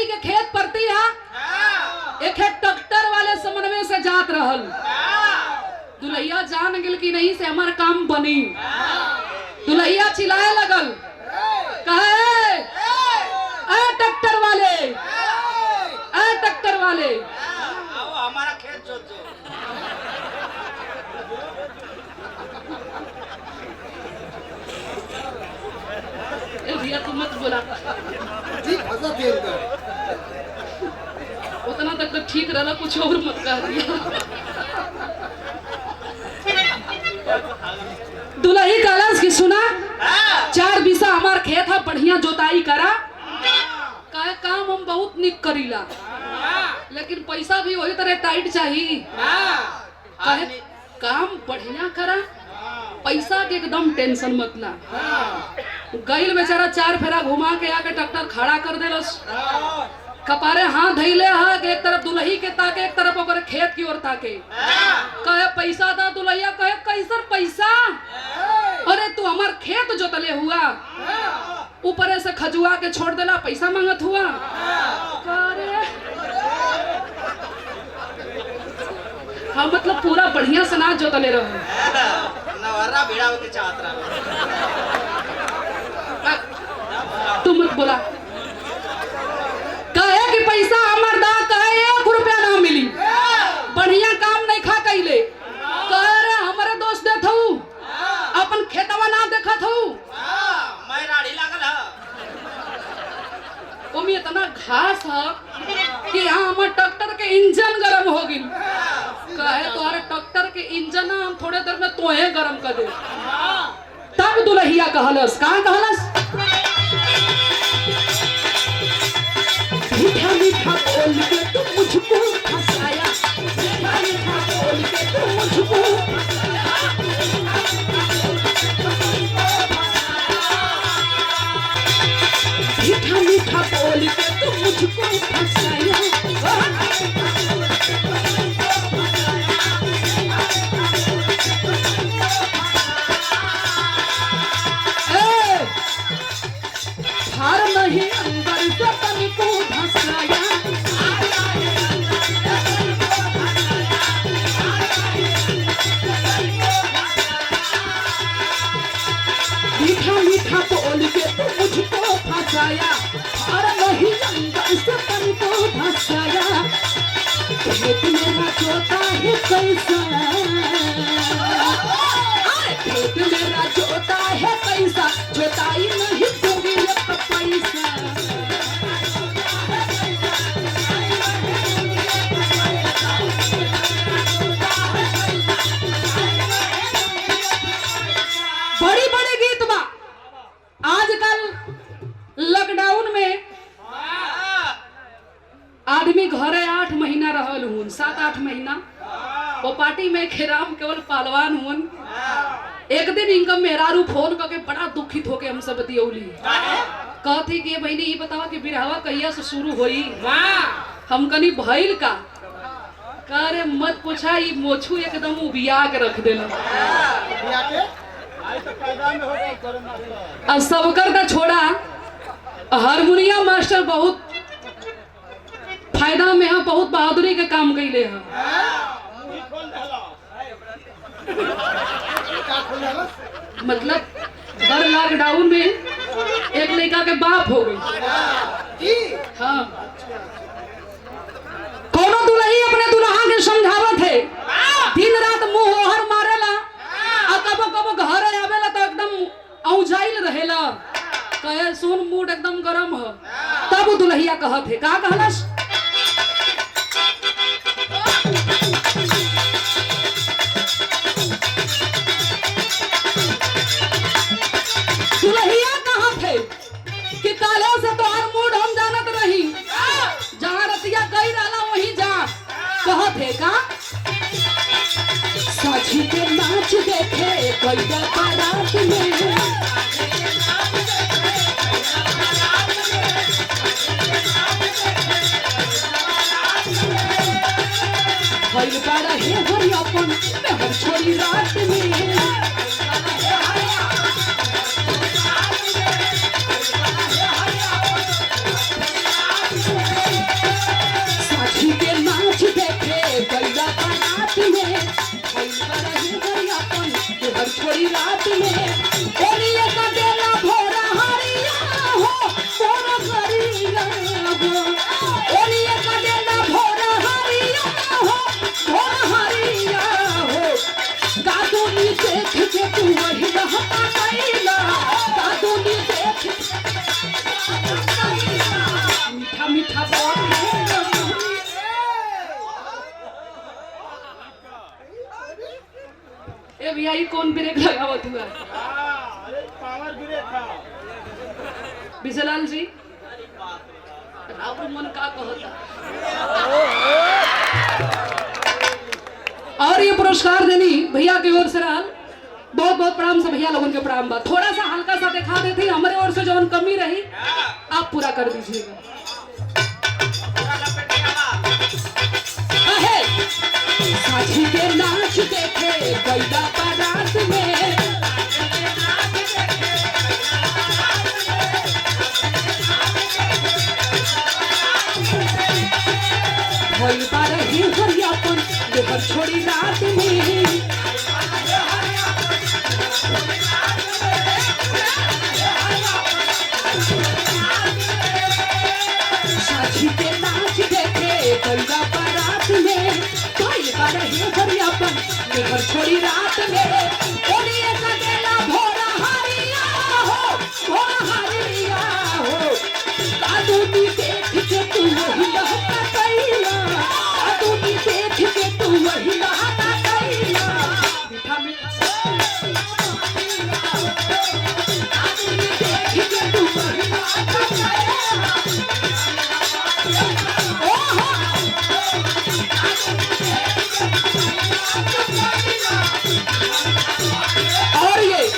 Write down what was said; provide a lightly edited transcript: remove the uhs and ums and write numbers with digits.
दुलही के खेत परती है एक ट्रैक्टर वाले समन्वय से जात रहल। दुल्हिया जान गेल कि नहीं से हमार काम बनी। दुल्हिया चिल्लाए लगल, कहे ट्रैक्टर वाले, ट्रैक्टर वाले हमारा खेत जोत दो। भैया तुम मत बोला, उतना तक तो ठीक रहा, कुछ और मत कह दिया। दुल्ही कलश की सुना, 4 बीसा हमार खेत है, बढ़िया जोताई करा। कहे काम हम बहुत निक करीला, लेकिन पैसा भी वही तरह टाइट चाहिए। कहे काम बढ़िया करा, पैसा के एकदम टेंशन मत ला। गईल बेचारा 4 फेरा घुमा के आके ट्रैक्टर खड़ा कर देलस। कपारे हाथ धैले है कि एक तरफ दुल्ही के ताके, एक तरफ ओकर खेत की ओर ताके। कहे पैसा दा। दुल्हिया कहे कैसर पैसा? अरे तू हमार खेत जोतले हुआ, ऊपर से खजुआ के छोड़ देला, पैसा मांगत हुआ। अरे हाँ, मतलब पूरा बढ़िया से ना जोतले रहो। नवरा भिड़ा के चाहत रहा। तू मत बोला। कहे कि पैसा हमार दा, कहे 1 रुपया ना मिली, बढ़िया काम नहीं खा कैले। कहे रे हमारे दोस्त देत हूँ, अपन खेतवा ना देखत हूँ। मैं राड़ी लागल है, ओमे इतना घास है कि यहाँ हमारे ट्रैक्टर के इंजन गरम हो गई। कहे तुम्हारे ट्रैक्टर के इंजन हम थोड़े देर में तोहे गरम कर दे। तब दुल्हिया कहलस, कहाँ कहलस? मीठा मीठा बोल के तू मुझको फसाया, मीठा मीठा बोल के तू मुझको फसाया। मीठा मीठा बोल के तू मुझको फसाया। हार नहीं अंदर से तन को धसाया। मीठा मीठा बोल के तू मुझको फसाया, हार नहीं अंदर से तन को धसाया। खेत मेरा जोता है कैसा, खेत मेरा जोता है कैसा, जोताई नहीं दूंगी एक पैसा। बड़ी बड़ी गीत बा आजकल लॉकडाउन में आदमी घरे 8 महीना रहल हुन, 7-8 महीना। वो पार्टी में खेराम केवल पहलवान हुन। एक दिन इनका मेहरारू फोन करके बड़ा दुखित होके हमसे बतियौली। कहती कि बहनी ये बतावा कि बिरहवा कहिया से शुरू होई? हम कनी भइल का? करे मत पूछा, ये मोछू एकदम उबिया के रख देला। अब सब कर छोड़ा, हारमोनियम मास्टर बहुत फायदा में है, बहुत बहादुरी के काम कैले है। मतलब हर लॉकडाउन में एक लड़का के बाप हो गई। हाँ, कोनो दुल्ही अपने दुल्हा के समझावत है, दिन रात मुंह ओहर मारेला, और कबो कबो घर आवेला तो एकदम औंजाइल रहेला। कहे सुन मूड एकदम गरम है। तब दुल्हिया कहत है, का कहलस? दुल्हिया कहाँ थे कि काले से तो हर मूड हम जानत रही, जहाँ रतिया गई रहला वहीं जा। कहत है का? साझी के नाच देखे गईया बारात में, भइल बारा हे हरि अपन मेहर छोड़ी रात में। ओलिए कदेला भोर हरिया हो कादोनी देख के तू वही रहता कैला कादोनी देख मीठा मीठा बोल ए भैया ये कौन ब्रेक लगावत हुआ अरे पावर ब्रेक था। विजयलाल जी आपको मन का कहता और ये पुरस्कार देनी भैया की ओर से रहल बहुत बहुत प्रणाम से भैया लोगों के प्रणाम बा थोड़ा सा हल्का सा दिखा देती हमारे ओर से जो कमी रही आप पूरा कर दीजिएगा साझी के नाच देखे बैदा बारात में भइल बारे ही हरियापन लेकर छोड़ी